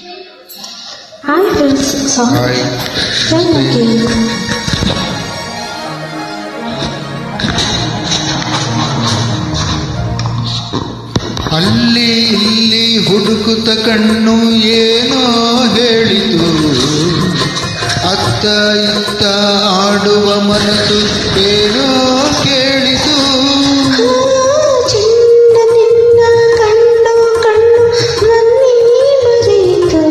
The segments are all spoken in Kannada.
Hi friends, song. Hi. Thank you. ಅಲ್ಲಿ ಇಲ್ಲಿ ಹುಡುಕುತ್ತ ಕಣ್ಣು ಏನೋ ಹೇಳಿತು, ಅತ್ತ ಇತ್ತ ಆಡುವ ಮನಸ್ಸು ಏನೋ ಕೇಳಿತು. ಚಿನ್ನ ನಿನ್ನ ಕಣ್ಣು ಕಣ್ಣು ನನ್ನೇ ಮರೆಯಿತು,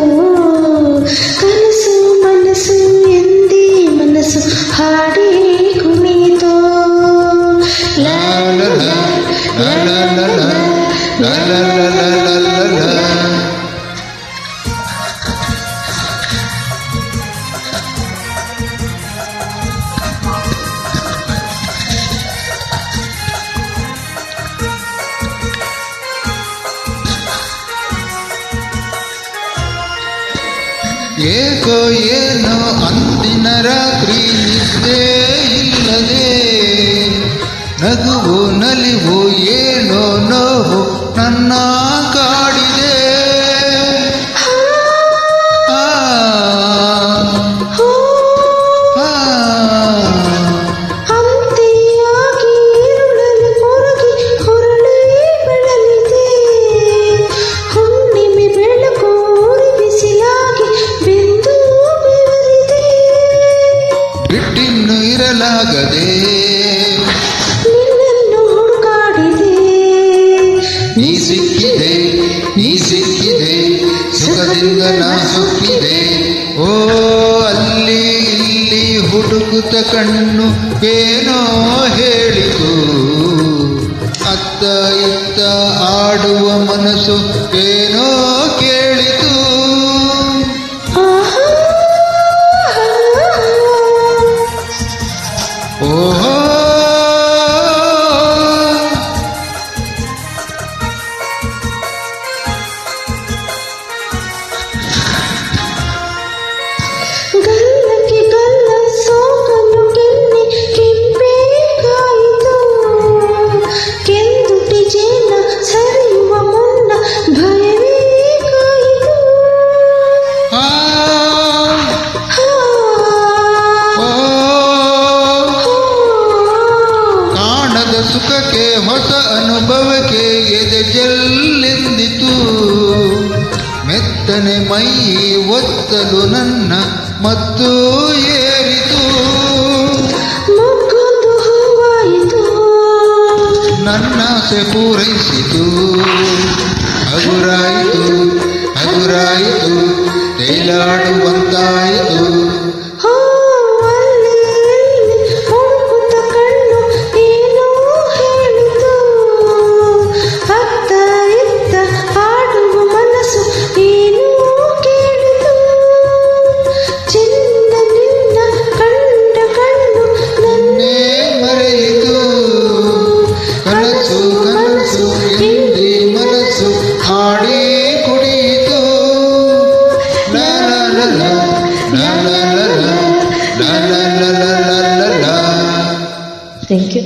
ಕನಸು ಮನಸ್ಸು ಎಂದೇ ಮನಸ್ಸು ಹಾಡಿ ಕುಣಿತು. ಲಾ ಲಾ ಲಾ ಲಾ ಲಾ ಲಾ ಲಾ ಲಾ ಲಾ ಲಾ ಲಾ ಲಾ ಲಾ. ಏಕೋ ಏನೋ ಅಂದಿನ ರಾತ್ರಿ ನಿದ್ದೆ ಇಲ್ಲದೆ, ನಗುವು ನಲಿವು ಏನೋ ನೋವು ನನ್ನ ಕಾಡಿದೆ. ಆ, ಆ, ಅಂತೆಯಾಗಿ ಇರುಳಲು ಮೊರಗಿ ಹೊರಳೇ ಬೆಳಲಿದೆ, ಹುಣ್ಣಿಮೆ ಬೆಳಕು ಉರಿ ಬಿಸಿಲಾಗಿ ಬೆಂದು ಬೆವರಿದೆ. ಬಿಟ್ಟಿನ್ನು ಇರಲಾಗದೆ ನಿನ್ನನ್ನು ಹುಡುಕಾಡಿದೆ, ನೀ ಸಿಕ್ಕಿದೆ, ನೀ ಸಿಕ್ಕಿದೆ, ಸುಖದಿಂದ ನಾ ಸುಕ್ಕಿದೆ. ಓ ಅಲ್ಲಿ ಇಲ್ಲಿ ಹುಡುಕುತ್ತ ಕಣ್ಣು ಏನೋ ಹೇಳಿತು, ಅತ್ತ ಇತ್ತ ಆಡುವ ಮನಸ್ಸು ಏನೋ ಕೇಳಿತು. ಆಹಾ, ಓಹೋ ಗಲ್ಲಕ್ಕೆ ಗಲ್ಲ ಸೋಕಲು ಕೆನ್ನೆ ಕೆಂಪೇ ಕಾಯಿತು, ಕೆಂದುಟಿ ಜೇನ ಸರಿಯುವ ಮುನ್ನ ಭಯವೇ ಕಾಯಿತು. ಆ, ಹಾ, ಓ, ಕಾಣದ ಸುಖಕ್ಕೆ ಹೊಸ ಅನುಭವಕ್ಕೆ ಎದೆ ಜಲ್ಲೆಂದಿತು, ಮೆತ್ತನೆ ಮೈ ಒತ್ತಲು ನನ್ನ ಮತ್ತು ಏರಿತು. ಮೊಗ್ಗೊಂದು ಹೂವಾಯಿತು, ನನ್ನಾಸೆ ಪೂರೈಸಿತು, ಹಗುರಾಯಿತು ಹಗುರಾಯಿತು, ತೇಲಾಡುವಂತಾಯಿತು. ಹೋ ಅಲ್ಲಿ ಇಲ್ಲಿ ಹುಡುಕುತ್ತ ಕಣ್ಣು ಏನೋ ಹೇಳಿತು, ಅತ್ತ ಇತ್ತ ಆಡುವ ಮನಸ್ಸು ಏನೋ ಕೇಳಿತು. ಚಿನ್ನ ನಿನ್ನ ಕಂಡ ಕಣ್ಣು ನನ್ನೇ ಮರೆಯಿತು, ಕನಸು ಕನಸು ಎಂದೇ ಮನಸ್ಸು ಹಾಡಿ ಕುಡಿಯಿತು. ಲಾ ಲಾ ಲಾ ಲಾ ಲಾ ಲಾ ಲಾ ಲಾ ಲಾ ಲಾ ಲಾ ಲಾ ಲಾ. Thank you.